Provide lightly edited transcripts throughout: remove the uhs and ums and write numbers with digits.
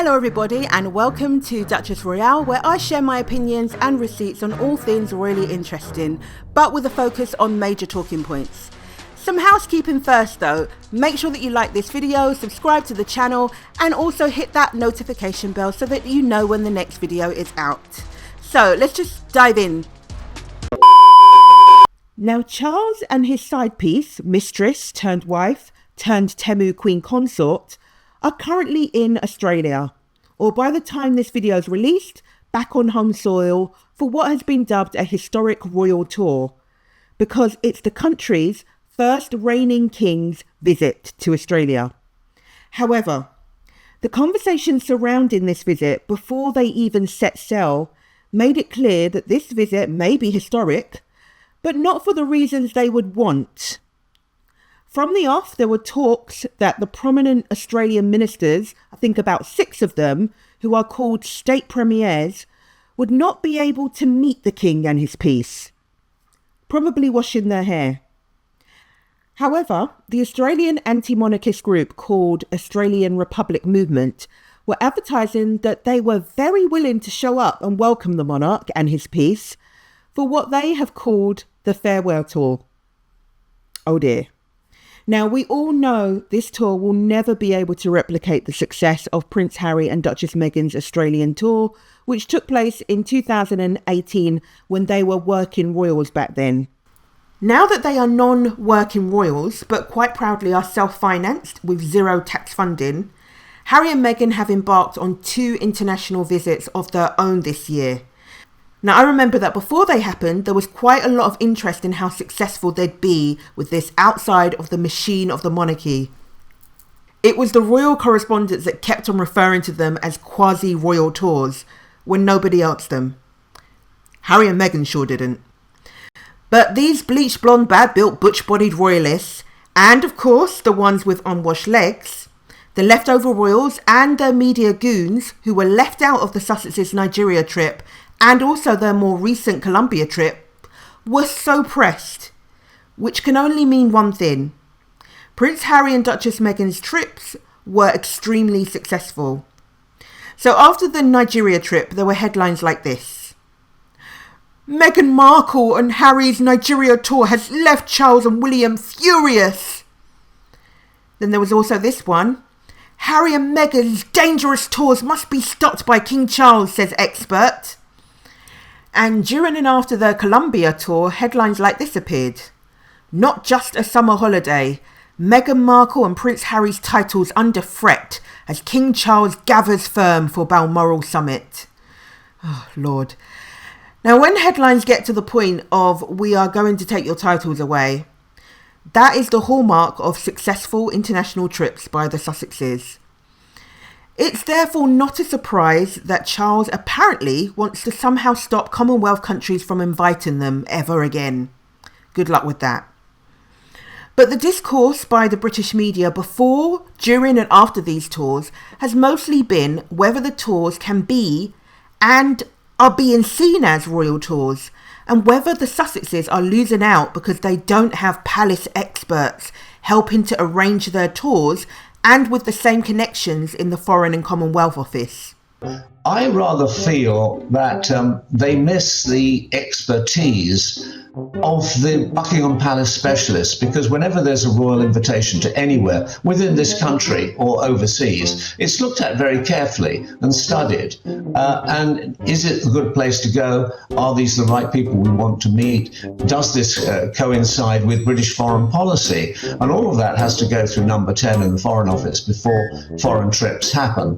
Hello everybody and welcome to Duchess Royale, where I share my opinions and receipts on all things really interesting, but with a focus on major talking points. Some housekeeping first though, make sure that you like this video, subscribe to the channel and also hit that notification bell so that you know when the next video is out. So let's just dive in. Now Charles and his side piece, mistress turned wife turned Temu Queen Consort, are currently in Australia, or by the time this video is released, back on home soil for what has been dubbed a historic royal tour, because it's the country's first reigning king's visit to Australia. However, the conversation surrounding this visit before they even set sail made it clear that this visit may be historic, but not for the reasons they would want. From the off, there were talks that the prominent Australian ministers, I think about 6 of them, who are called state premiers, would not be able to meet the king and his piece, probably washing their hair. However, the Australian anti-monarchist group called Australian Republic Movement were advertising that they were very willing to show up and welcome the monarch and his piece for what they have called the farewell tour. Oh dear. Now, we all know this tour will never be able to replicate the success of Prince Harry and Duchess Meghan's Australian tour, which took place in 2018 when they were working royals back then. Now that they are non-working royals, but quite proudly are self-financed with zero tax funding, Harry and Meghan have embarked on 2 international visits of their own this year. Now, I remember that before they happened, there was quite a lot of interest in how successful they'd be with this outside of the machine of the monarchy. It was the royal correspondents that kept on referring to them as quasi-royal tours when nobody asked them. Harry and Meghan sure didn't. But these bleached blonde, bad-built, butch-bodied royalists, and of course the ones with unwashed legs, the leftover royals and their media goons who were left out of the Sussex's Nigeria trip and also their more recent Colombia trip, were so pressed, which can only mean one thing. Prince Harry and Duchess Meghan's trips were extremely successful. So after the Nigeria trip, there were headlines like this: Meghan Markle and Harry's Nigeria tour has left Charles and William furious. Then there was also this one: Harry and Meghan's dangerous tours must be stopped by King Charles, says expert. And during and after their Colombia tour, headlines like this appeared: not just a summer holiday, Meghan Markle and Prince Harry's titles under threat as King Charles gathers firm for Balmoral summit. Oh, Lord. Now, when headlines get to the point of "we are going to take your titles away," that is the hallmark of successful international trips by the Sussexes. It's therefore not a surprise that Charles apparently wants to somehow stop Commonwealth countries from inviting them ever again. Good luck with that. But the discourse by the British media before, during and after these tours has mostly been whether the tours can be and are being seen as royal tours, and whether the Sussexes are losing out because they don't have palace experts helping to arrange their tours and with the same connections in the Foreign and Commonwealth Office. I rather feel that they miss the expertise of the Buckingham Palace specialists, because whenever there's a royal invitation to anywhere within this country or overseas, it's looked at very carefully and studied. And is it a good place to go? Are these the right people we want to meet? Does this coincide with British foreign policy? And all of that has to go through number 10 in the Foreign Office before foreign trips happen.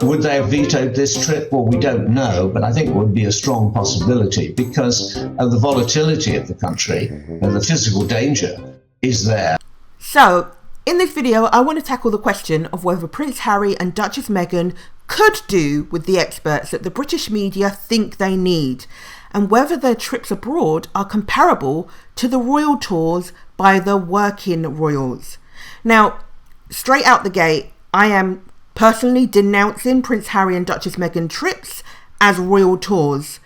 Would they have vetoed this trip? Well, we don't know, but I think it would be a strong possibility because of the volatility of the country and the physical danger is there. So, in this video, I want to tackle the question of whether Prince Harry and Duchess Meghan could do with the experts that the British media think they need, and whether their trips abroad are comparable to the royal tours by the working royals. Now, straight out the gate, I am personally denouncing Prince Harry and Duchess Meghan trips as royal tours,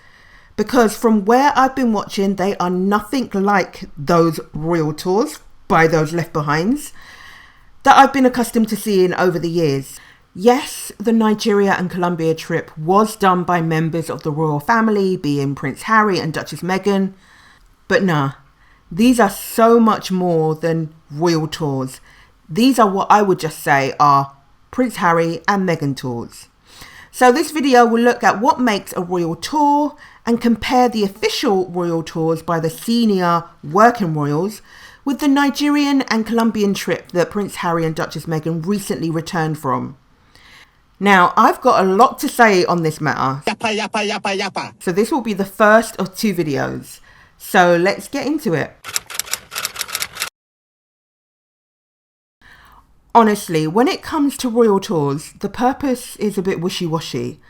because from where I've been watching, they are nothing like those royal tours by those left behinds that I've been accustomed to seeing over the years. Yes, the Nigeria and Colombia trip was done by members of the royal family, being Prince Harry and Duchess Meghan. But nah, these are so much more than royal tours. These are what I would just say are Prince Harry and Meghan tours. So this video will look at what makes a royal tour and compare the official royal tours by the senior working royals with the Nigerian and Colombian trip that Prince Harry and Duchess Meghan recently returned from. Now, I've got a lot to say on this matter. Yappa, yappa, yappa, yappa. So this will be the first of 2 videos. So let's get into it. Honestly, when it comes to royal tours, the purpose is a bit wishy-washy.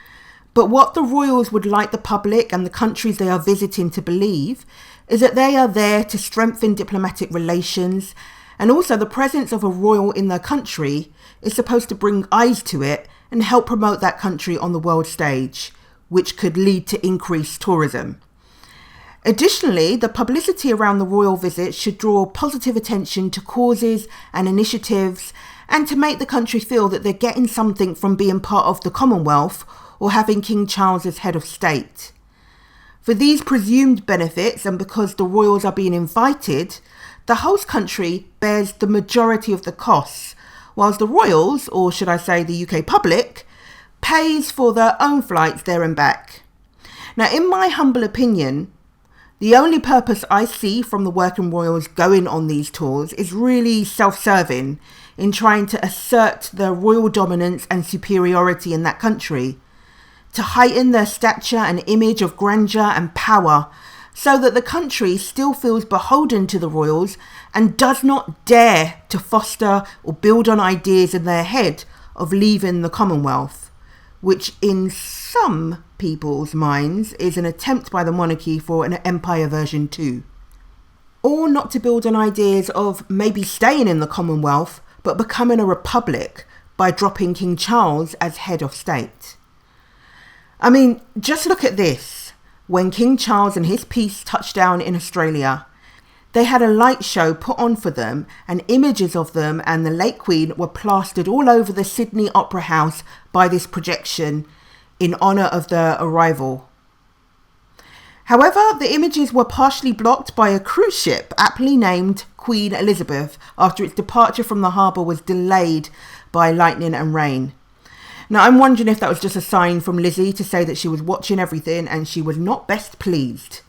But what the royals would like the public and the countries they are visiting to believe is that they are there to strengthen diplomatic relations, and also the presence of a royal in their country is supposed to bring eyes to it and help promote that country on the world stage, which could lead to increased tourism. Additionally, the publicity around the royal visit should draw positive attention to causes and initiatives, and to make the country feel that they're getting something from being part of the Commonwealth or having King Charles as head of state. For these presumed benefits, and because the royals are being invited, the host country bears the majority of the costs, whilst the royals, or should I say the UK public, pays for their own flights there and back. Now, in my humble opinion, the only purpose I see from the working royals going on these tours is really self-serving in trying to assert their royal dominance and superiority in that country, to heighten their stature and image of grandeur and power, so that the country still feels beholden to the royals and does not dare to foster or build on ideas in their head of leaving the Commonwealth, which in some people's minds is an attempt by the monarchy for an empire version 2. Or not to build on ideas of maybe staying in the Commonwealth but becoming a republic by dropping King Charles as head of state. I mean, just look at this. When King Charles and his piece touched down in Australia, they had a light show put on for them, and images of them and the late Queen were plastered all over the Sydney Opera House by this projection in honour of their arrival. However, the images were partially blocked by a cruise ship aptly named Queen Elizabeth after its departure from the harbour was delayed by lightning and rain. Now, I'm wondering if that was just a sign from Lizzie to say that she was watching everything and she was not best pleased.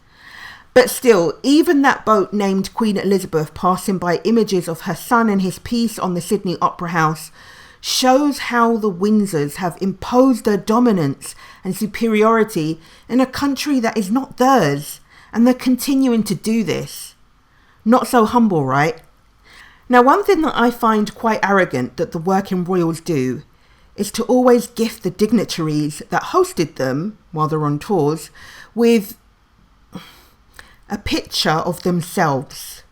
But still, even that boat named Queen Elizabeth passing by images of her son and his piece on the Sydney Opera House shows how the Windsors have imposed their dominance and superiority in a country that is not theirs, and they're continuing to do this. Not so humble, right? Now, one thing that I find quite arrogant that the working royals do is to always gift the dignitaries that hosted them while they're on tours with a picture of themselves.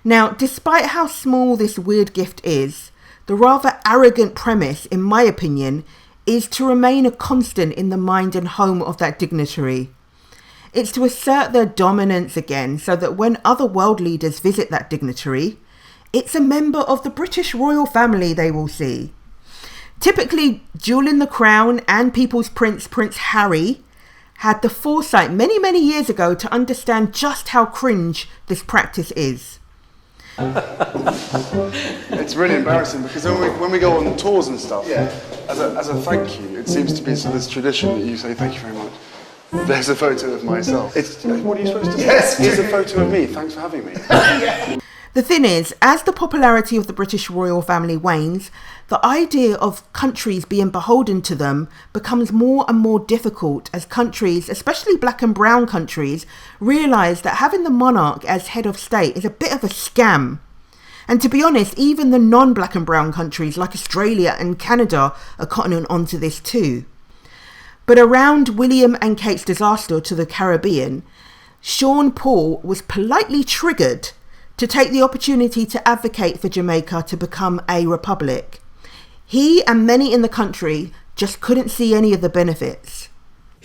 Now, despite how small this weird gift is, the rather arrogant premise, in my opinion, is to remain a constant in the mind and home of that dignitary. It's to assert their dominance again, so that when other world leaders visit that dignitary, it's a member of the British royal family they will see. Typically, dueling the crown and People's Prince, Prince Harry, had the foresight many, many years ago to understand just how cringe this practice is. It's really embarrassing because when we go on tours and stuff, as a thank you, it seems to be this tradition that you say thank you very much. There's a photo of myself. What are you supposed to say? Yes. Here's a photo of me. Thanks for having me. The thing is, as the popularity of the British royal family wanes, the idea of countries being beholden to them becomes more and more difficult as countries, especially black and brown countries, realise that having the monarch as head of state is a bit of a scam. And to be honest, even the non-black and brown countries like Australia and Canada are cottoning onto this too. But around William and Kate's disaster to the Caribbean, Sean Paul was politely triggered to take the opportunity to advocate for Jamaica to become a republic. He and many in the country just couldn't see any of the benefits.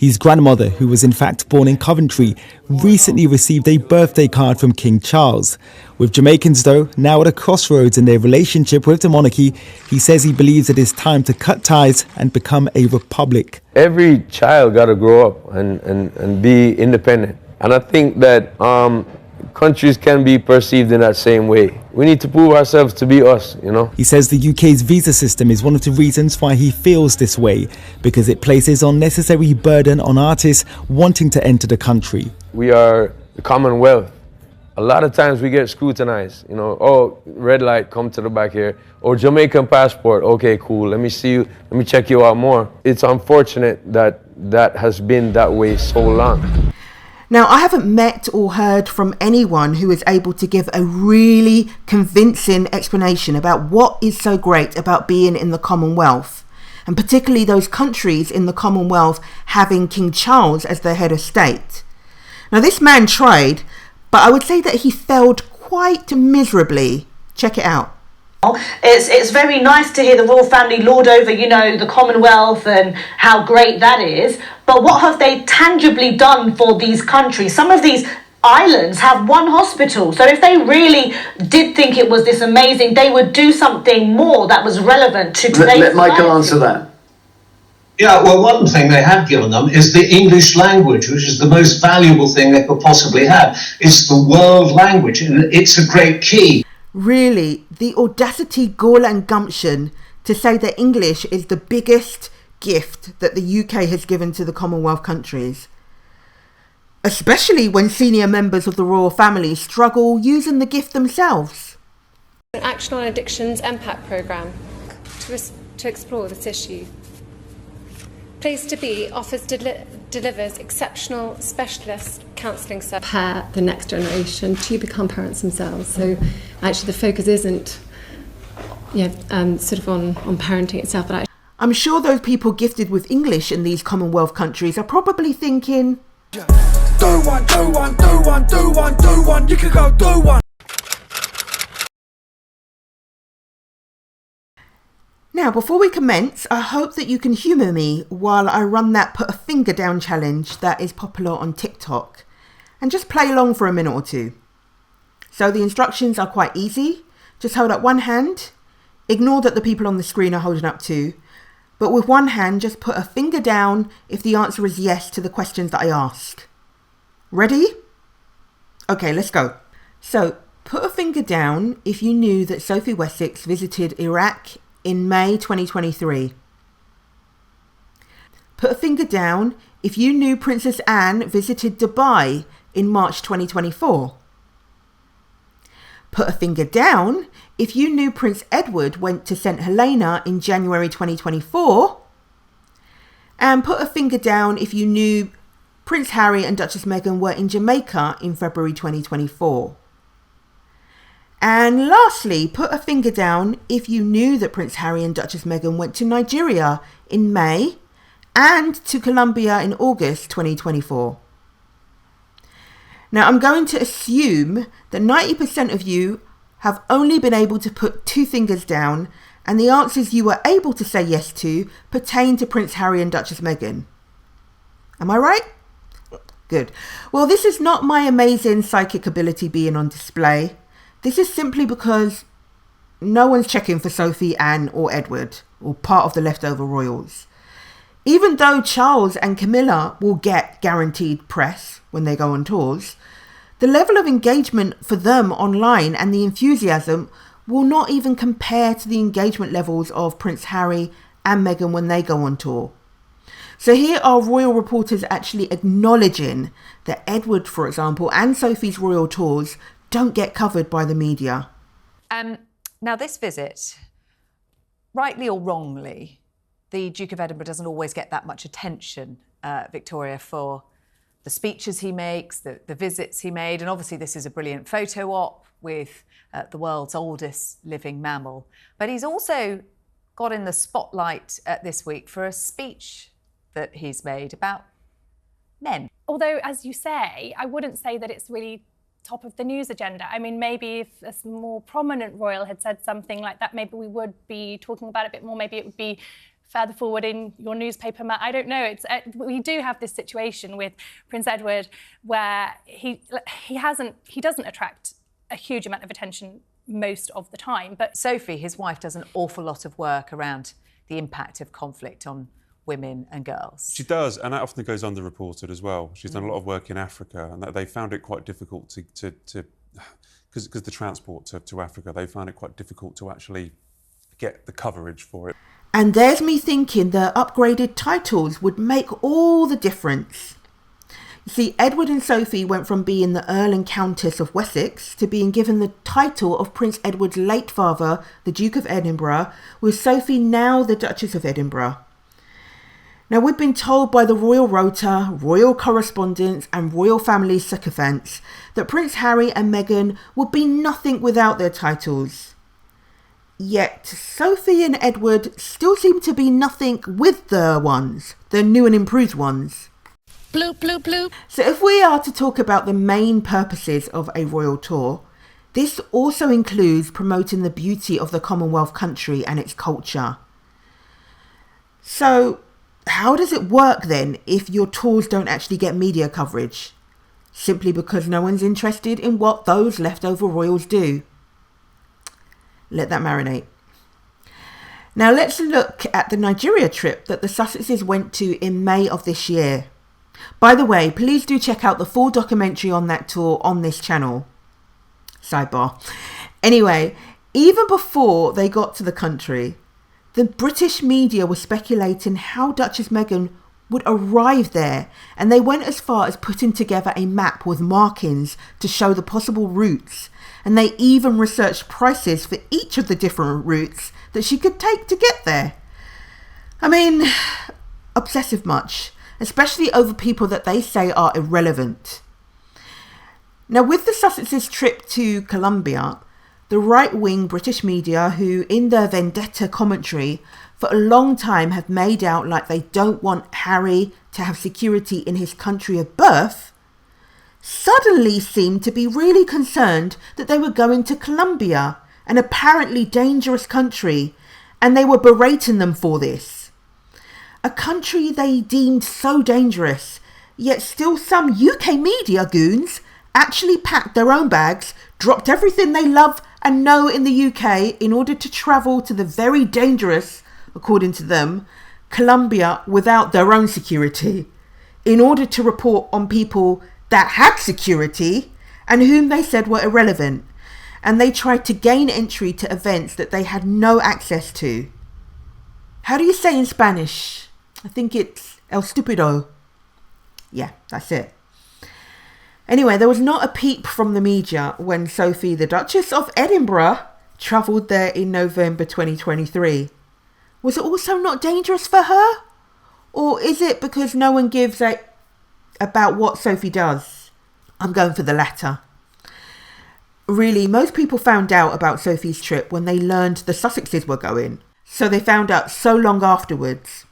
His grandmother, who was in fact born in Coventry, recently received a birthday card from King Charles. With Jamaicans, though, now at a crossroads in their relationship with the monarchy, he says he believes it is time to cut ties and become a republic. Every child got to grow up and be independent. And I think that countries can be perceived in that same way. We need to prove ourselves to be us, you know. He says the UK's visa system is one of the reasons why he feels this way, because it places unnecessary burden on artists wanting to enter the country. We are the Commonwealth. A lot of times we get scrutinized, you know, oh, red light, come to the back here. Or Jamaican passport, okay, cool, let me see you, let me check you out more. It's unfortunate that that has been that way so long. Now, I haven't met or heard from anyone who is able to give a really convincing explanation about what is so great about being in the Commonwealth, and particularly those countries in the Commonwealth having King Charles as their head of state. Now, this man tried, but I would say that he failed quite miserably. Check it out. It's very nice to hear the royal family lord over, you know, the Commonwealth and how great that is. But what have they tangibly done for these countries? Some of these islands have one hospital. So if they really did think it was this amazing, they would do something more that was relevant to today's Let Michael society. answer that. Yeah, well, one thing they have given them is the English language, which is the most valuable thing they could possibly have. It's the world language, and it's a great key. Really, the audacity, gall and gumption to say that English is the biggest gift that the UK has given to the Commonwealth countries. Especially when senior members of the royal family struggle using the gift themselves. An Action on Addictions MPAC programme to explore this issue. Place to Be delivers exceptional specialist counselling service. Prepare the next generation to become parents themselves. So actually the focus isn't sort of on parenting itself, but actually I'm sure those people gifted with English in these Commonwealth countries are probably thinking, do one, do one, do one, do one, do one, you can go do one. Now, before we commence, I hope that you can humour me while I run that put a finger down challenge that is popular on TikTok, and just play along for a minute or two. So the instructions are quite easy. Just hold up one hand, ignore that the people on the screen are holding up two, but with one hand just put a finger down if the answer is yes to the questions that I ask. Ready? Okay, let's go. So, put a finger down if you knew that Sophie Wessex visited Iraq in May 2023. Put a finger down if you knew Princess Anne visited Dubai in March 2024. Put a finger down if you knew Prince Edward went to St Helena in January 2024. And put a finger down if you knew Prince Harry and Duchess Meghan were in Jamaica in February 2024. And lastly, put a finger down if you knew that Prince Harry and Duchess Meghan went to Nigeria in May and to Colombia in August 2024. Now, I'm going to assume that 90% of you have only been able to put two fingers down, and the answers you were able to say yes to pertain to Prince Harry and Duchess Meghan. Am I right? Good. Well, this is not my amazing psychic ability being on display. This is simply because no one's checking for Sophie, Anne or Edward, or part of the leftover royals. Even though Charles and Camilla will get guaranteed press when they go on tours, the level of engagement for them online and the enthusiasm will not even compare to the engagement levels of Prince Harry and Meghan when they go on tour. So here are royal reporters actually acknowledging that Edward, for example, and Sophie's royal tours don't get covered by the media. Now, this visit, rightly or wrongly, the Duke of Edinburgh doesn't always get that much attention, Victoria, for the speeches he makes, the visits he made, and obviously this is a brilliant photo op with the world's oldest living mammal. But he's also got in the spotlight this week for a speech that he's made about men. Although, as you say, I wouldn't say that it's really top of the news agenda. I mean, maybe if a more prominent royal had said something like that, maybe we would be talking about it a bit more. Maybe it would be further forward in your newspaper, Matt. I don't know. We do have this situation with Prince Edward where he doesn't attract a huge amount of attention most of the time. But Sophie, his wife, does an awful lot of work around the impact of conflict on women and girls. She does, and that often goes underreported as well. She's done a lot of work in Africa, and they found it quite difficult to because the transport to Africa, they found it quite difficult to actually get the coverage for it. And there's me thinking the upgraded titles would make all the difference. You see, Edward and Sophie went from being the Earl and Countess of Wessex to being given the title of Prince Edward's late father, the Duke of Edinburgh, with Sophie now the Duchess of Edinburgh. Now, we've been told by the Royal Rota, Royal Correspondents and Royal Family sycophants that Prince Harry and Meghan would be nothing without their titles. Yet, Sophie and Edward still seem to be nothing with the new and improved ones. Bloop, bloop, bloop. So if we are to talk about the main purposes of a royal tour, this also includes promoting the beauty of the Commonwealth country and its culture. So, how does it work then if your tours don't actually get media coverage? Simply because no one's interested in what those leftover royals do. Let that marinate. Now let's look at the Nigeria trip that the Sussexes went to in May of this year. By the way, please do check out the full documentary on that tour on this channel. Sidebar. Anyway, even before they got to the country, the British media were speculating how Duchess Meghan would arrive there, and they went as far as putting together a map with markings to show the possible routes, and they even researched prices for each of the different routes that she could take to get there. I mean, obsessive much, especially over people that they say are irrelevant. Now, with the Sussexes' trip to Colombia, the right-wing British media, who in their vendetta commentary for a long time have made out like they don't want Harry to have security in his country of birth, suddenly seemed to be really concerned that they were going to Colombia, an apparently dangerous country, and they were berating them for this. A country they deemed so dangerous, yet still some UK media goons actually packed their own bags, dropped everything they love and know in the UK in order to travel to the very dangerous, according to them, Colombia without their own security, in order to report on people that had security and whom they said were irrelevant, and they tried to gain entry to events that they had no access to. How do you say in Spanish? I think it's el stupido. Yeah, that's it. Anyway, there was not a peep from the media when Sophie, the Duchess of Edinburgh, travelled there in November 2023. Was it also not dangerous for her? Or is it because no one gives a about what Sophie does? I'm going for the latter. Really, most people found out about Sophie's trip when they learned the Sussexes were going, so they found out so long afterwards.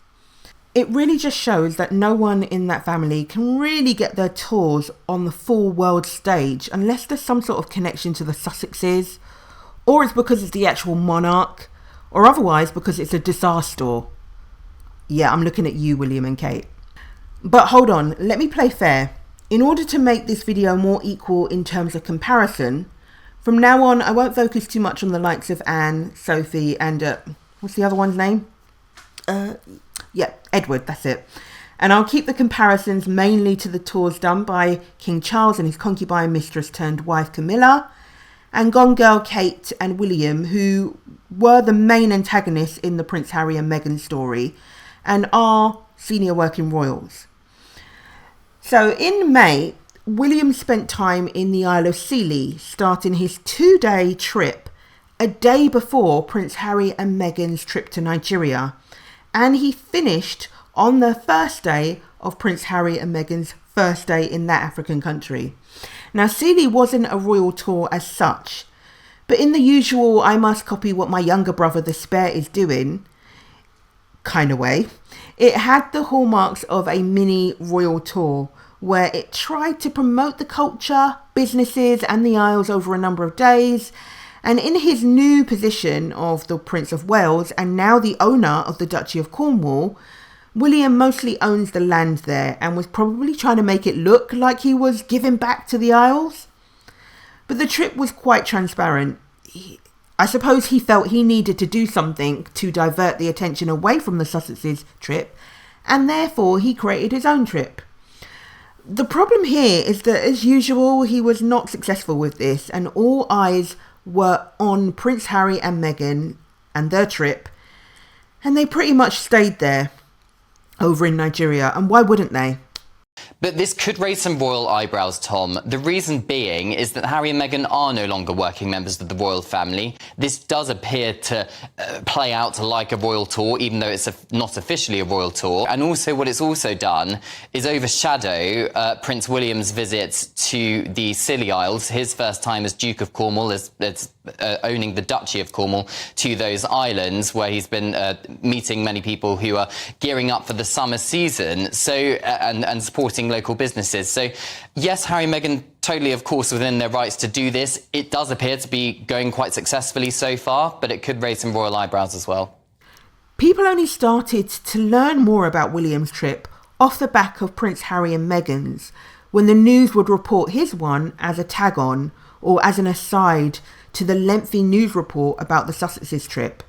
It really just shows that no one in that family can really get their tours on the full world stage unless there's some sort of connection to the Sussexes, or it's because it's the actual monarch, or otherwise because it's a disaster. Yeah, I'm looking at you, William and Kate. But hold on, let me play fair. In order to make this video more equal in terms of comparison, from now on I won't focus too much on the likes of Anne, Sophie and, what's the other one's name? Yeah, Edward, that's it. And I'll keep the comparisons mainly to the tours done by King Charles and his concubine mistress turned wife Camilla, and Gone Girl Kate and William, who were the main antagonists in the Prince Harry and Meghan story and are senior working royals. So in May, William spent time in the Isle of Scilly, starting his 2-day trip a day before Prince Harry and Meghan's trip to Nigeria, and he finished on the first day of Prince Harry and Meghan's first day in that African country. Now, Scilly wasn't a royal tour as such, but in the usual I must copy what my younger brother the Spare is doing kind of way, it had the hallmarks of a mini royal tour where it tried to promote the culture, businesses and the Isles over a number of days, And in his new position of the Prince of Wales and now the owner of the Duchy of Cornwall, William mostly owns the land there and was probably trying to make it look like he was giving back to the Isles. But the trip was quite transparent. I suppose he felt he needed to do something to divert the attention away from the Sussexes' trip, and therefore he created his own trip. The problem here is that, as usual, he was not successful with this, and all eyes were on Prince Harry and Meghan and their trip, and they pretty much stayed there over in Nigeria, and why wouldn't they? But this could raise some royal eyebrows, Tom. The reason being is that Harry and Meghan are no longer working members of the royal family. This does appear to play out like a royal tour, even though it's not officially a royal tour. And also what it's also done is overshadow Prince William's visit to the Scilly Isles, his first time as Duke of Cornwall, as owning the Duchy of Cornwall, to those islands where he's been meeting many people who are gearing up for the summer season, so and supporting local businesses. So yes, Harry and Meghan totally, of course, within their rights to do this. It does appear to be going quite successfully so far, but it could raise some royal eyebrows as well. People only started to learn more about William's trip off the back of Prince Harry and Meghan's, when the news would report his one as a tag-on or as an aside to the lengthy news report about the Sussexes' trip.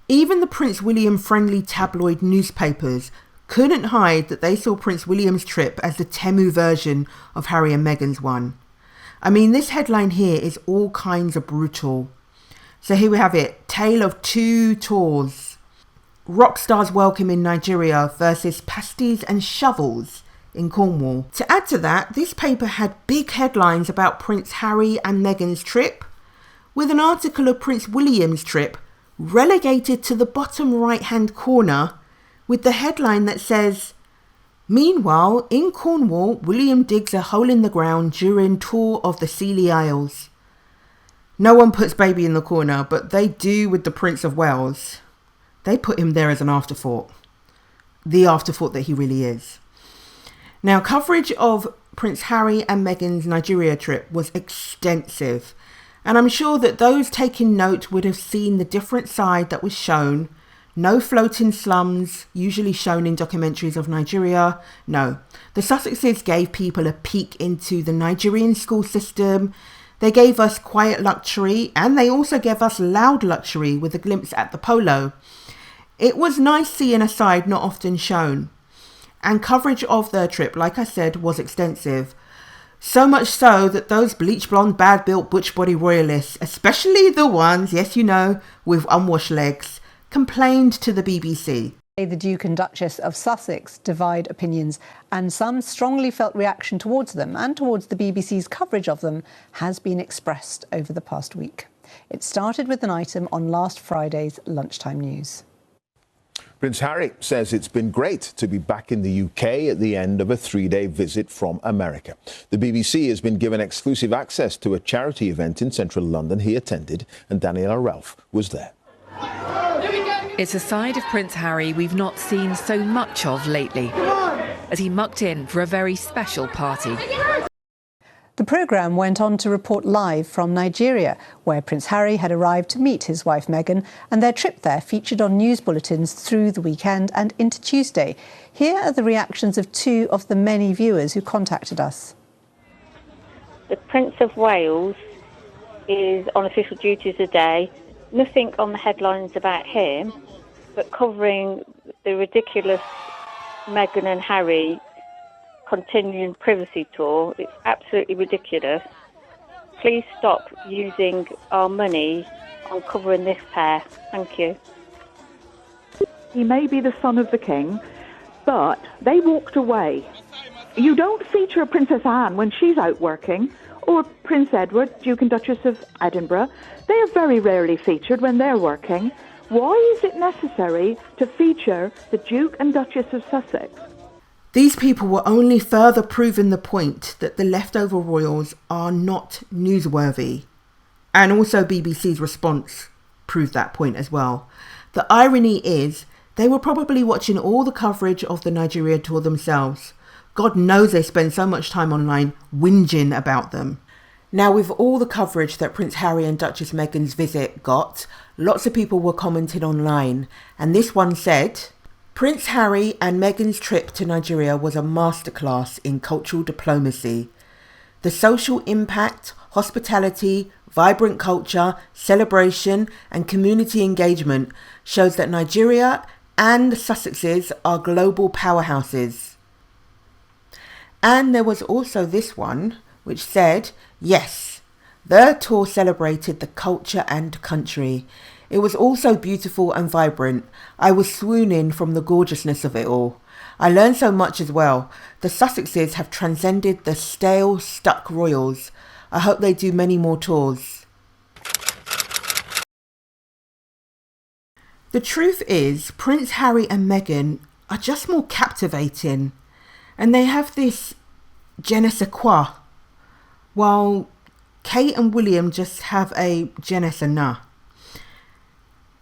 Even the Prince William-friendly tabloid newspapers couldn't hide that they saw Prince William's trip as the Temu version of Harry and Meghan's one. I mean, this headline here is all kinds of brutal. So here we have it, Tale of Two Tours. Rock stars welcome in Nigeria versus pasties and shovels in Cornwall. To add to that, this paper had big headlines about Prince Harry and Meghan's trip, with an article of Prince William's trip relegated to the bottom right-hand corner with the headline that says, "Meanwhile, in Cornwall, William digs a hole in the ground during tour of the Scilly Isles." No one puts baby in the corner, but they do with the Prince of Wales. They put him there as an afterthought. The afterthought that he really is. Now, coverage of Prince Harry and Meghan's Nigeria trip was extensive, and I'm sure that those taking note would have seen the different side that was shown. No floating slums, usually shown in documentaries of Nigeria. No, the Sussexes gave people a peek into the Nigerian school system. They gave us quiet luxury, and they also gave us loud luxury with a glimpse at the polo. It was nice seeing a side not often shown. And coverage of their trip, like I said, was extensive. So much so that those bleach blonde, bad-built, butch-body royalists, especially the ones, yes you know, with unwashed legs, complained to the BBC. The Duke and Duchess of Sussex divide opinions, and some strongly felt reaction towards them and towards the BBC's coverage of them has been expressed over the past week. It started with an item on last Friday's lunchtime news. Prince Harry says it's been great to be back in the UK at the end of a 3-day visit from America. The BBC has been given exclusive access to a charity event in central London he attended, and Daniela Ralph was there. It's a side of Prince Harry we've not seen so much of lately, as he mucked in for a very special party. The programme went on to report live from Nigeria, where Prince Harry had arrived to meet his wife Meghan, and their trip there featured on news bulletins through the weekend and into Tuesday. Here are the reactions of two of the many viewers who contacted us. The Prince of Wales is on official duty today. Nothing on the headlines about him, but covering the ridiculous Meghan and Harry continuing privacy tour. It's absolutely ridiculous. Please stop using our money on covering this pair. Thank you. He may be the son of the king, but they walked away. You don't feature Princess Anne when she's out working, or Prince Edward, Duke and Duchess of Edinburgh. They are very rarely featured when they're working. Why is it necessary to feature the Duke and Duchess of Sussex? These people were only further proving the point that the leftover royals are not newsworthy. And also BBC's response proved that point as well. The irony is, they were probably watching all the coverage of the Nigeria tour themselves. God knows they spend so much time online whinging about them. Now, with all the coverage that Prince Harry and Duchess Meghan's visit got, lots of people were commenting online, and this one said, Prince Harry and Meghan's trip to Nigeria was a masterclass in cultural diplomacy. The social impact, hospitality, vibrant culture, celebration and community engagement shows that Nigeria and the Sussexes are global powerhouses. And there was also this one which said, yes, the tour celebrated the culture and country. It was also beautiful and vibrant. I was swooning from the gorgeousness of it all. I learned so much as well. The Sussexes have transcended the stale, stuck royals. I hope they do many more tours. The truth is, Prince Harry and Meghan are just more captivating. And they have this je ne sais quoi, while Kate and William just have a je ne sais na.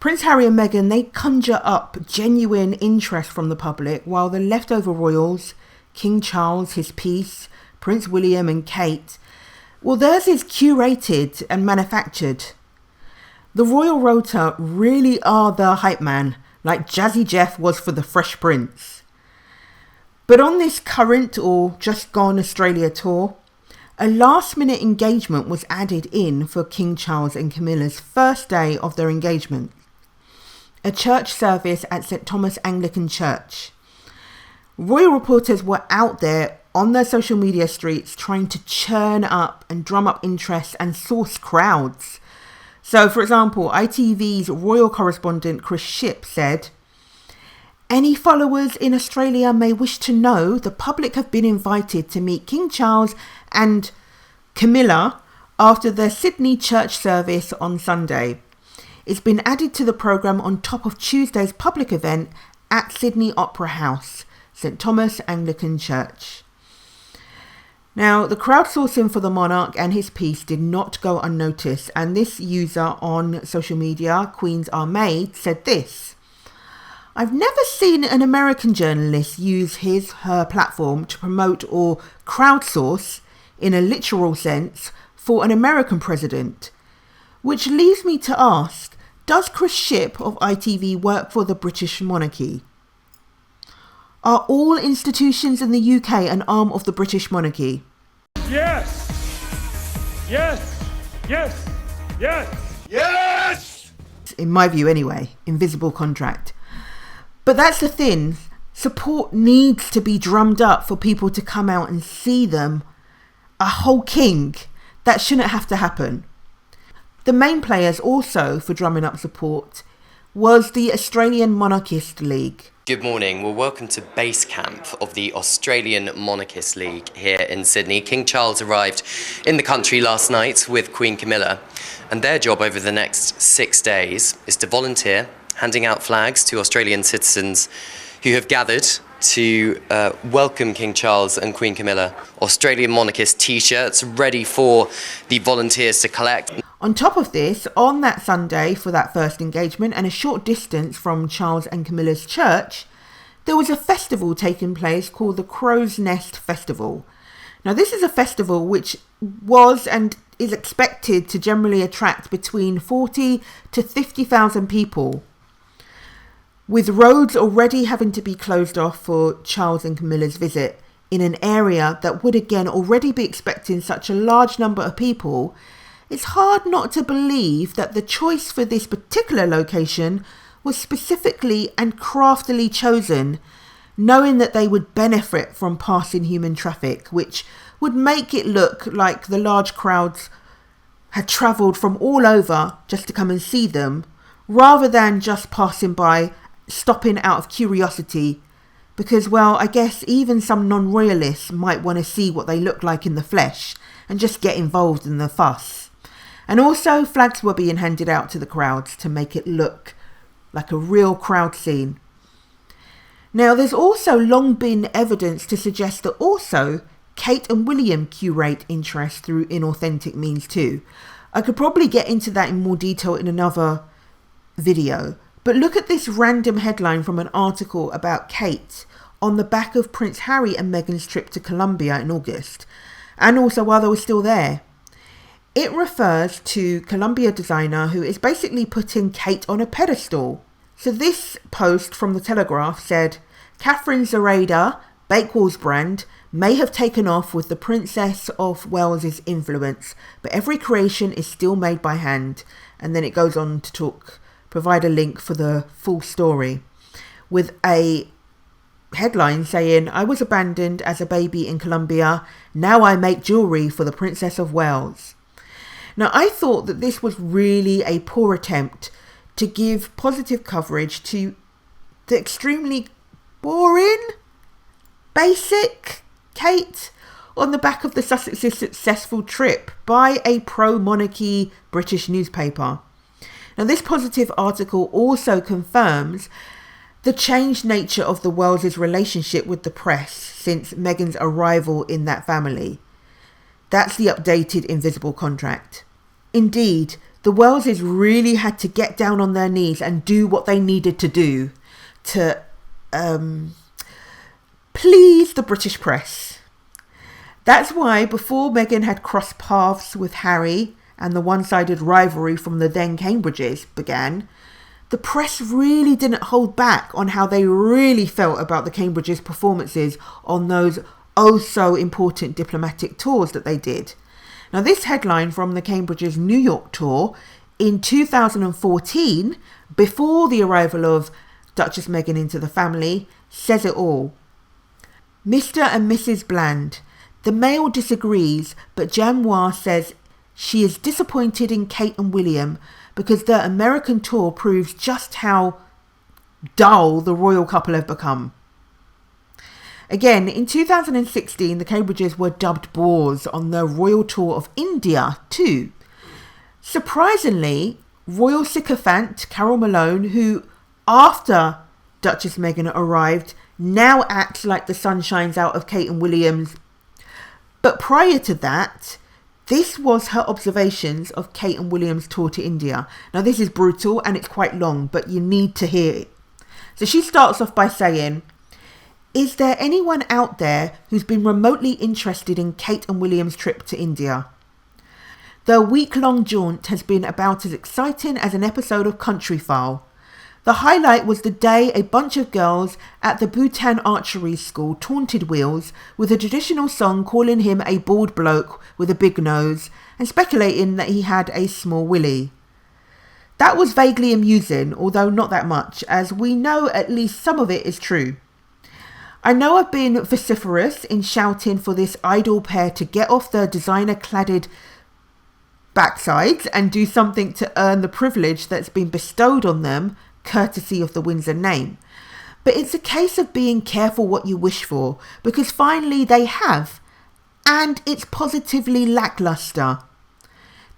Prince Harry and Meghan, they conjure up genuine interest from the public, while the leftover royals, King Charles, his piece, Prince William and Kate, well, theirs is curated and manufactured. The royal rota really are the hype man, like Jazzy Jeff was for the Fresh Prince. But on this current or just gone Australia tour, a last-minute engagement was added in for King Charles and Camilla's first day of their engagement. A church service at St Thomas Anglican Church. Royal reporters were out there on their social media streets trying to churn up and drum up interest and source crowds. So, for example, ITV's royal correspondent Chris Shipp said, any followers in Australia may wish to know the public have been invited to meet King Charles and Camilla after their Sydney church service on Sunday. It's been added to the programme on top of Tuesday's public event at Sydney Opera House, St Thomas Anglican Church. Now, the crowdsourcing for the monarch and his piece did not go unnoticed, and this user on social media, Queens Are Made, said this: I've never seen an American journalist use her platform to promote or crowdsource, in a literal sense, for an American president. Which leaves me to ask, does Chris Shipp of ITV work for the British monarchy? Are all institutions in the UK an arm of the British monarchy? Yes! Yes! Yes! Yes! Yes! In my view anyway, invisible contract. But that's the thing, support needs to be drummed up for people to come out and see them. A whole king, that shouldn't have to happen. The main players also for drumming up support was the Australian Monarchist League. Good morning. Well, welcome to base camp of the Australian Monarchist League here in Sydney. King Charles arrived in the country last night with Queen Camilla, and their job over the next 6 days is to volunteer, handing out flags to Australian citizens who have gathered to welcome King Charles and Queen Camilla. Australian Monarchist t-shirts ready for the volunteers to collect. On top of this, on that Sunday for that first engagement and a short distance from Charles and Camilla's church, there was a festival taking place called the Crow's Nest Festival. Now, this is a festival which was and is expected to generally attract between 40 to 50,000 people, with roads already having to be closed off for Charles and Camilla's visit in an area that would again already be expecting such a large number of people. It's hard not to believe that the choice for this particular location was specifically and craftily chosen, knowing that they would benefit from passing human traffic, which would make it look like the large crowds had travelled from all over just to come and see them, rather than just passing by, stopping out of curiosity. Because, well, I guess even some non-royalists might want to see what they look like in the flesh and just get involved in the fuss. And also, flags were being handed out to the crowds to make it look like a real crowd scene. Now, there's also long been evidence to suggest that also Kate and William curate interest through inauthentic means too. I could probably get into that in more detail in another video, but look at this random headline from an article about Kate on the back of Prince Harry and Meghan's trip to Colombia in August, and also while they were still there. It refers to Columbia designer who is basically putting Kate on a pedestal. So this post from the Telegraph said, Catherine Zaraida, Bakewell's brand, may have taken off with the Princess of Wales's influence, but every creation is still made by hand. And then it goes on to provide a link for the full story with a headline saying, I was abandoned as a baby in Colombia. Now I make jewellery for the Princess of Wales. Now, I thought that this was really a poor attempt to give positive coverage to the extremely boring, basic Kate on the back of the Sussex's successful trip by a pro-monarchy British newspaper. Now, this positive article also confirms the changed nature of the Wales' relationship with the press since Meghan's arrival in that family. That's the updated invisible contract. Indeed, the Waleses really had to get down on their knees and do what they needed to do to please the British press. That's why before Meghan had crossed paths with Harry and the one-sided rivalry from the then Cambridges began, the press really didn't hold back on how they really felt about the Cambridges' performances on those oh-so-important diplomatic tours that they did. Now, this headline from the Cambridges' New York tour in 2014, before the arrival of Duchess Meghan into the family, says it all. Mr. and Mrs. Bland. The Mail disagrees, but Jamois says she is disappointed in Kate and William because their American tour proves just how dull the royal couple have become. Again, in 2016, the Cambridges were dubbed bores on their royal tour of India too. Surprisingly, royal sycophant Carol Malone, who after Duchess Meghan arrived, now acts like the sun shines out of Kate and William's. But prior to that, this was her observations of Kate and William's tour to India. Now, this is brutal and it's quite long, but you need to hear it. So she starts off by saying, is there anyone out there who's been remotely interested in Kate and William's trip to India? Their week-long jaunt has been about as exciting as an episode of Country File. The highlight was the day a bunch of girls at the Bhutan Archery School taunted Wheels with a traditional song calling him a bald bloke with a big nose and speculating that he had a small willy. That was vaguely amusing, although not that much, as we know at least some of it is true. I know I've been vociferous in shouting for this idol pair to get off their designer-cladded backsides and do something to earn the privilege that's been bestowed on them, courtesy of the Windsor name. But it's a case of being careful what you wish for, because finally they have, and it's positively lackluster.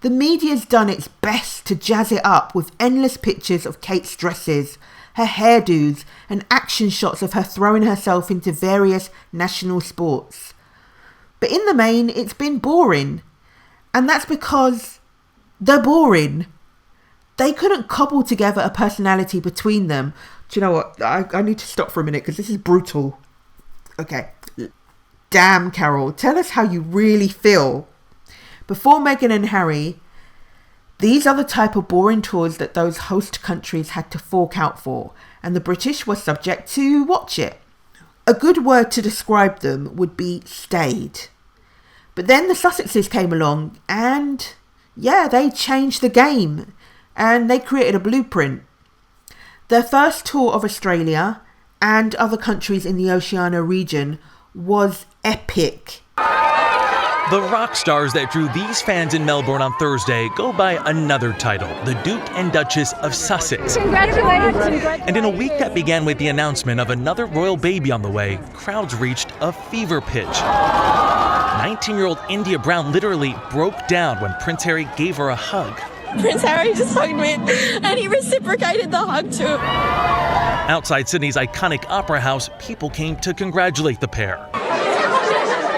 The media's done its best to jazz it up with endless pictures of Kate's dresses, her hairdos, and action shots of her throwing herself into various national sports. But in the main, it's been boring. And that's because they're boring. They couldn't cobble together a personality between them. Do you know what? I need to stop for a minute because this is brutal. Okay. Damn, Carol. Tell us how you really feel. Before Meghan and Harry, these are the type of boring tours that those host countries had to fork out for, and the British were subject to watch it. A good word to describe them would be staid. But then the Sussexes came along and, yeah, they changed the game and they created a blueprint. Their first tour of Australia and other countries in the Oceania region was epic. The rock stars that drew these fans in Melbourne on Thursday go by another title, the Duke and Duchess of Sussex. Congratulations! And in a week that began with the announcement of another royal baby on the way, crowds reached a fever pitch. 19-year-old India Brown literally broke down when Prince Harry gave her a hug. Prince Harry just hugged me, and he reciprocated the hug too. Outside Sydney's iconic Opera House, people came to congratulate the pair.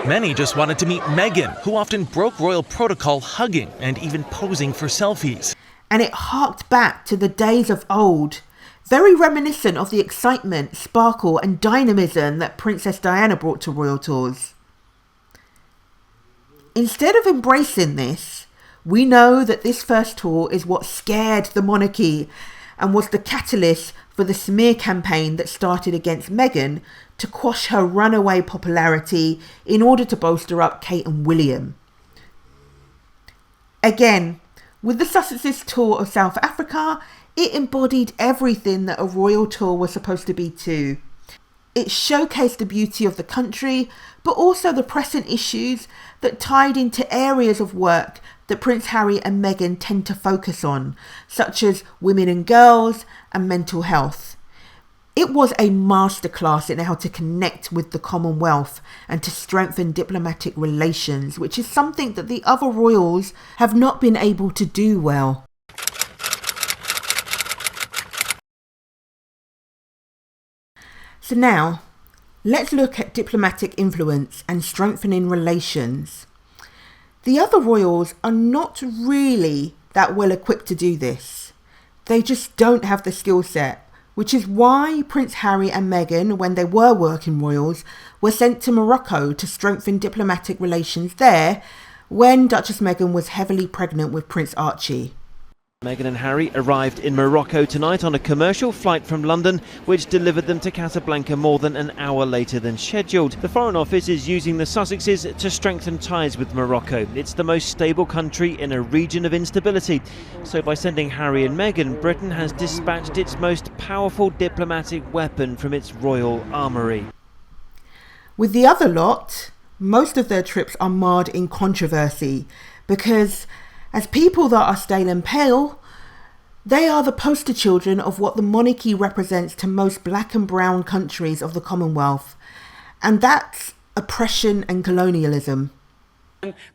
Many just wanted to meet Meghan, who often broke royal protocol hugging and even posing for selfies. And it harked back to the days of old, very reminiscent of the excitement, sparkle and dynamism that Princess Diana brought to royal tours. Instead of embracing this, We know that this first tour is what scared the monarchy and was the catalyst for the smear campaign that started against Meghan to quash her runaway popularity in order to bolster up Kate and William. Again, with the Sussexes tour of South Africa, it embodied everything that a royal tour was supposed to be too. It showcased the beauty of the country, but also the pressing issues that tied into areas of work that Prince Harry and Meghan tend to focus on, such as women and girls and mental health. It was a masterclass in how to connect with the Commonwealth and to strengthen diplomatic relations, which is something that the other royals have not been able to do well. So now, let's look at diplomatic influence and strengthening relations. The other royals are not really that well equipped to do this. They just don't have the skill set, which is why Prince Harry and Meghan, when they were working royals, were sent to Morocco to strengthen diplomatic relations there when Duchess Meghan was heavily pregnant with Prince Archie. Meghan and Harry arrived in Morocco tonight on a commercial flight from London, which delivered them to Casablanca more than an hour later than scheduled. The Foreign Office is using the Sussexes to strengthen ties with Morocco. It's the most stable country in a region of instability. So by sending Harry and Meghan, Britain has dispatched its most powerful diplomatic weapon from its royal armoury. With the other lot, most of their trips are marred in controversy because, as people that are stale and pale, they are the poster children of what the monarchy represents to most black and brown countries of the Commonwealth, and that's oppression and colonialism.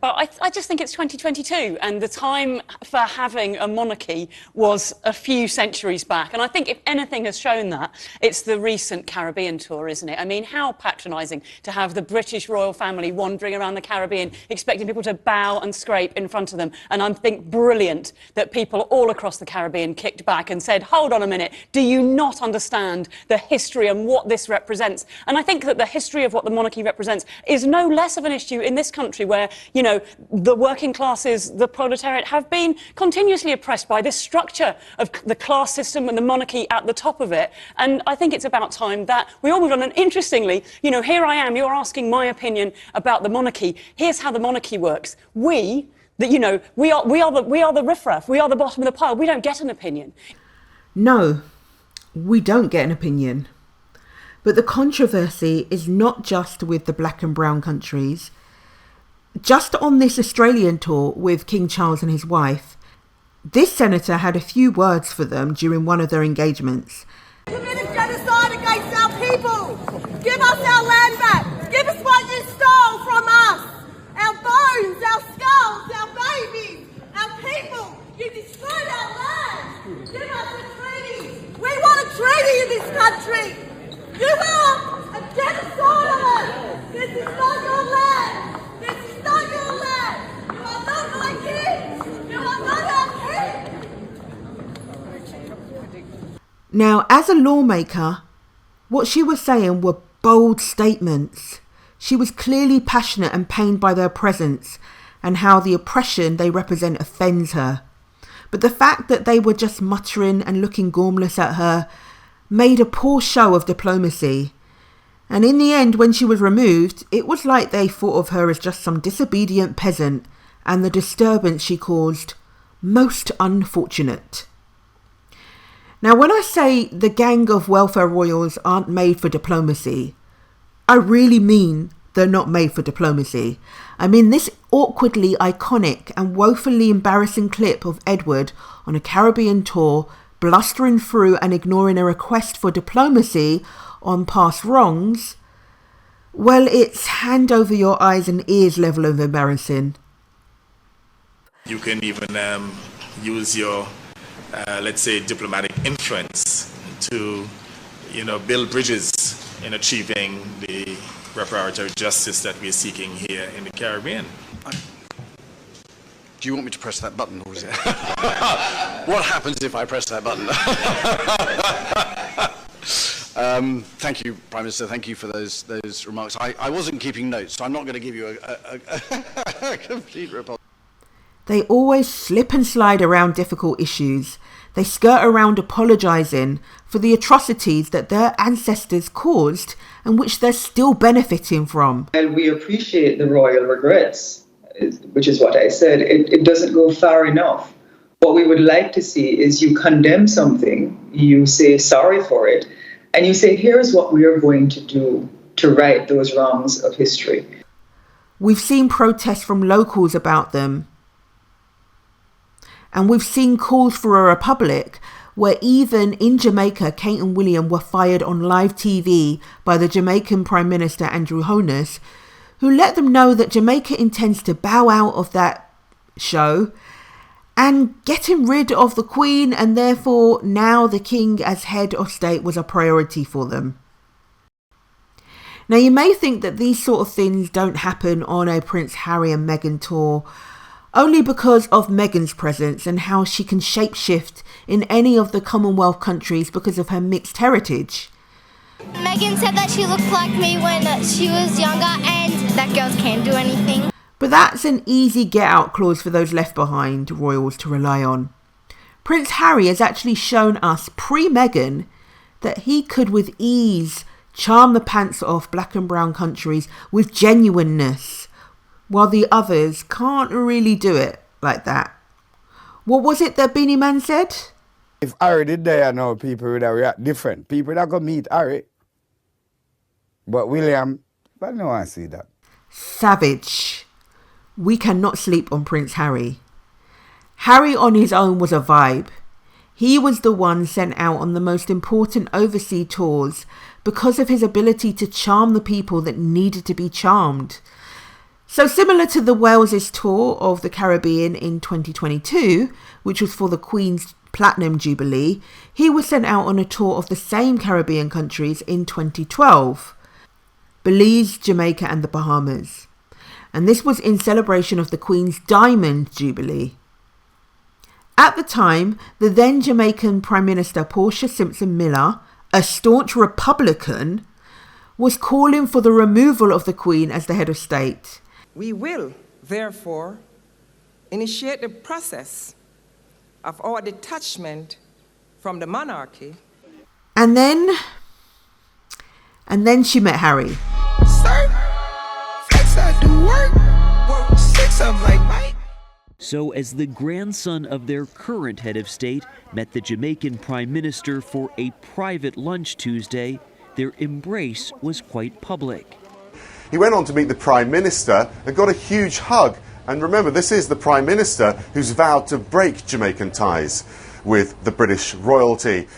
But I just think it's 2022 and the time for having a monarchy was a few centuries back. And I think if anything has shown that, it's the recent Caribbean tour, isn't it? I mean, how patronising to have the British royal family wandering around the Caribbean, expecting people to bow and scrape in front of them. And I think brilliant that people all across the Caribbean kicked back and said, hold on a minute, do you not understand the history and what this represents? And I think that the history of what the monarchy represents is no less of an issue in this country where, you know, the working classes, the proletariat have been continuously oppressed by this structure of the class system and the monarchy at the top of it. And I think it's about time that we all move on. And interestingly, you know, here I am, you're asking my opinion about the monarchy. Here's how the monarchy works. We are the riffraff. We are the bottom of the pile. We don't get an opinion. No, we don't get an opinion. But the controversy is not just with the black and brown countries. Just on this Australian tour with King Charles and his wife, this senator had a few words for them during one of their engagements. Committed genocide against our people. Give us our land back. Give us what you stole from us. Our bones, our skulls, our babies, our people. You destroyed our land. Give us a treaty. We want a treaty in this country. You are a genocidalist. This is not your land. This is not your land. You are not my kids. You are not our kids. Now, as a lawmaker, what she was saying were bold statements. She was clearly passionate and pained by their presence and how the oppression they represent offends her. But the fact that they were just muttering and looking gormless at her made a poor show of diplomacy. And in the end, when she was removed, it was like they thought of her as just some disobedient peasant, and the disturbance she caused most unfortunate. Now, when I say the gang of welfare royals aren't made for diplomacy, I really mean they're not made for diplomacy. I mean this awkwardly iconic and woefully embarrassing clip of Edward on a Caribbean tour blustering through and ignoring a request for diplomacy on past wrongs, well, it's hand over your eyes and ears level of embarrassing. You can even use your, let's say, diplomatic influence to, you know, build bridges in achieving the reparatory justice that we're seeking here in the Caribbean. Do you want me to press that button, or is it? What happens if I press that button? Thank you, Prime Minister. Thank you for those remarks. I wasn't keeping notes, so I'm not going to give you a complete report. They always slip and slide around difficult issues. They skirt around apologising for the atrocities that their ancestors caused and which they're still benefiting from. And we appreciate the royal regrets, which is what I said. It doesn't go far enough. What we would like to see is you condemn something, you say sorry for it, and you say, here's what we are going to do to right those wrongs of history. We've seen protests from locals about them. And we've seen calls for a republic where even in Jamaica, Kate and William were fired on live TV by the Jamaican Prime Minister Andrew Holness, who let them know that Jamaica intends to bow out of that show and getting rid of the Queen, and therefore now the King as head of state was a priority for them. Now you may think that these sort of things don't happen on a Prince Harry and Meghan tour, only because of Meghan's presence and how she can shapeshift in any of the Commonwealth countries because of her mixed heritage. Meghan said that she looked like me when she was younger and that girls can't do anything. But that's an easy get-out clause for those left behind royals to rely on. Prince Harry has actually shown us pre-Meghan that he could with ease charm the pants off black and brown countries with genuineness, while the others can't really do it like that. What was it that Beanie Man said? If Harry did there now, people would have react different. People that go meet Harry. But William, I don't want to see that. Savage. We cannot sleep on Prince Harry. Harry on his own was a vibe. He was the one sent out on the most important overseas tours because of his ability to charm the people that needed to be charmed. So similar to the Wales' tour of the Caribbean in 2022, which was for the Queen's Platinum Jubilee, he was sent out on a tour of the same Caribbean countries in 2012, Belize, Jamaica and the Bahamas. And this was in celebration of the Queen's Diamond Jubilee. At the time, the then Jamaican Prime Minister Portia Simpson Miller, a staunch Republican, was calling for the removal of the Queen as the head of state. We will, therefore, initiate the process of our detachment from the monarchy. And then she met Harry. So as the grandson of their current head of state met the Jamaican Prime Minister for a private lunch Tuesday, their embrace was quite public. He went on to meet the Prime Minister and got a huge hug. And remember, this is the Prime Minister who's vowed to break Jamaican ties with the British royalty.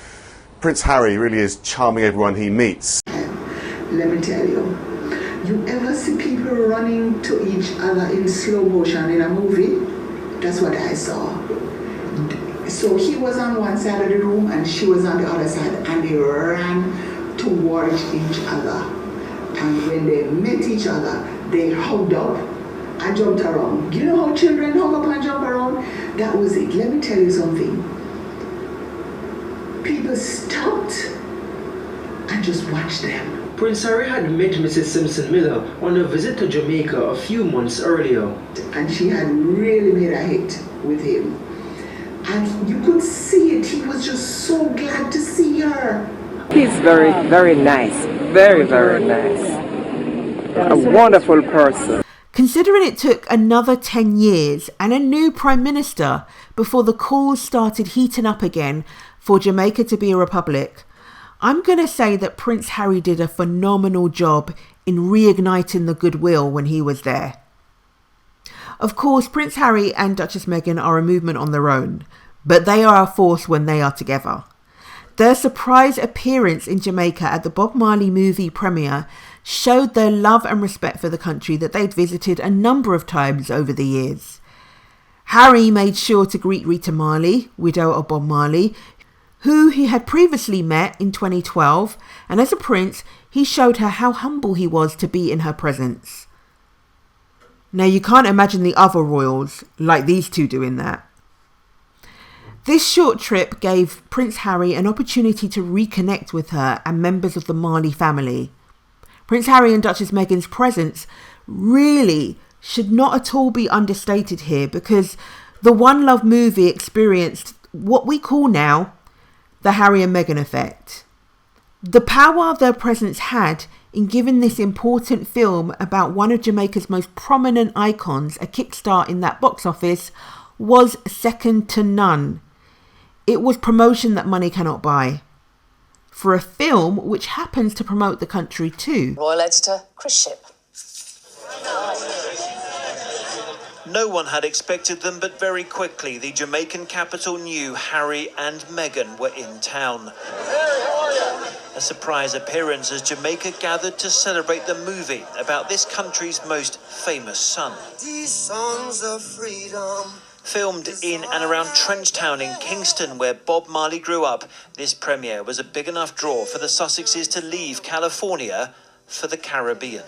Prince Harry really is charming everyone he meets. Let me tell you, you ever see people running to each other in slow motion in a movie? That's what I saw. So he was on one side of the room and she was on the other side, and they ran towards each other. And when they met each other, they hugged up and jumped around. You know how children hug up and jump around? That was it. Let me tell you something. People stopped and just watched them. Prince Harry had met Mrs. Simpson Miller on a visit to Jamaica a few months earlier. And she had really made a hit with him. And you could see it. He was just so glad to see her. He's very, very nice. Very, very nice. A wonderful person. Considering it took another 10 years and a new Prime Minister before the calls started heating up again for Jamaica to be a republic, I'm going to say that Prince Harry did a phenomenal job in reigniting the goodwill when he was there. Of course, Prince Harry and Duchess Meghan are a movement on their own, but they are a force when they are together. Their surprise appearance in Jamaica at the Bob Marley movie premiere showed their love and respect for the country that they'd visited a number of times over the years. Harry made sure to greet Rita Marley, widow of Bob Marley, who he had previously met in 2012, and as a prince, he showed her how humble he was to be in her presence. Now, you can't imagine the other royals like these two doing that. This short trip gave Prince Harry an opportunity to reconnect with her and members of the Marley family. Prince Harry and Duchess Meghan's presence really should not at all be understated here, because the One Love movie experienced what we call now the Harry and Meghan effect. The power their presence had in giving this important film about one of Jamaica's most prominent icons a kickstart in that box office was second to none. It was promotion that money cannot buy. For a film which happens to promote the country too. Royal Editor, Chris Ship. No one had expected them, but very quickly the Jamaican capital knew Harry and Meghan were in town. A surprise appearance as Jamaica gathered to celebrate the movie about this country's most famous son. These songs of freedom. Filmed in and around Trenchtown in Kingston, where Bob Marley grew up, this premiere was a big enough draw for the Sussexes to leave California for the Caribbean.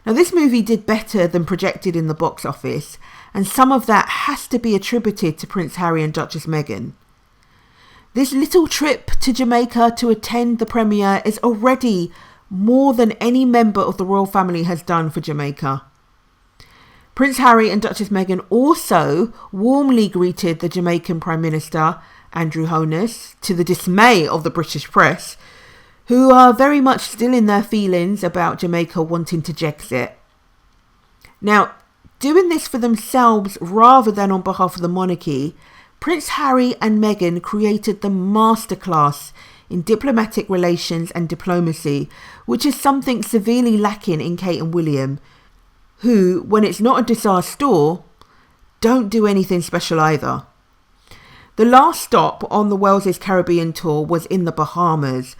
Now, this movie did better than projected in the box office, and some of that has to be attributed to Prince Harry and Duchess Meghan. This little trip to Jamaica to attend the premiere is already more than any member of the royal family has done for Jamaica. Prince Harry and Duchess Meghan also warmly greeted the Jamaican Prime Minister, Andrew Holness, to the dismay of the British press, who are very much still in their feelings about Jamaica wanting to Jexit. Now, doing this for themselves rather than on behalf of the monarchy, Prince Harry and Meghan created the masterclass in diplomatic relations and diplomacy, which is something severely lacking in Kate and William, who, when it's not a disaster, don't do anything special either. The last stop on the Wales' Caribbean tour was in the Bahamas,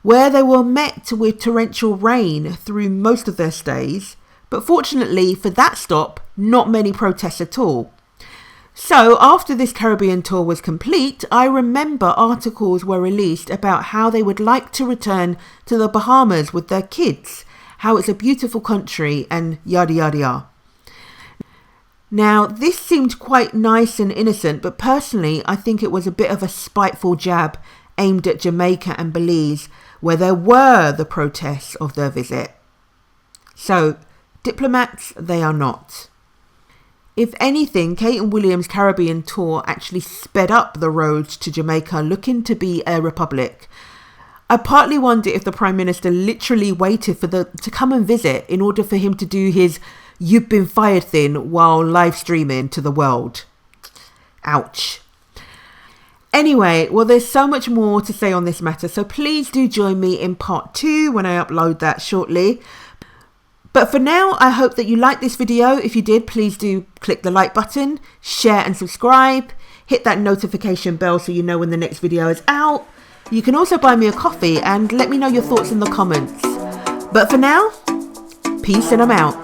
where they were met with torrential rain through most of their stays, but fortunately for that stop, not many protests at all. So after this Caribbean tour was complete, I remember articles were released about how they would like to return to the Bahamas with their kids, how it's a beautiful country, and yada yada yada. Now, this seemed quite nice and innocent, but personally I think it was a bit of a spiteful jab aimed at Jamaica and Belize, where there were the protests of their visit. So, diplomats they are not. If anything, Kate and William's Caribbean tour actually sped up the road to Jamaica looking to be a republic. I partly wonder if the Prime Minister literally waited for to come and visit in order for him to do his "you've been fired" thing while live streaming to the world. Ouch. Anyway, well, there's so much more to say on this matter, so please do join me in part 2 when I upload that shortly. But for now, I hope that you liked this video. If you did, please do click the like button, share and subscribe. Hit that notification bell so you know when the next video is out. You can also buy me a coffee and let me know your thoughts in the comments. But for now, peace and I'm out.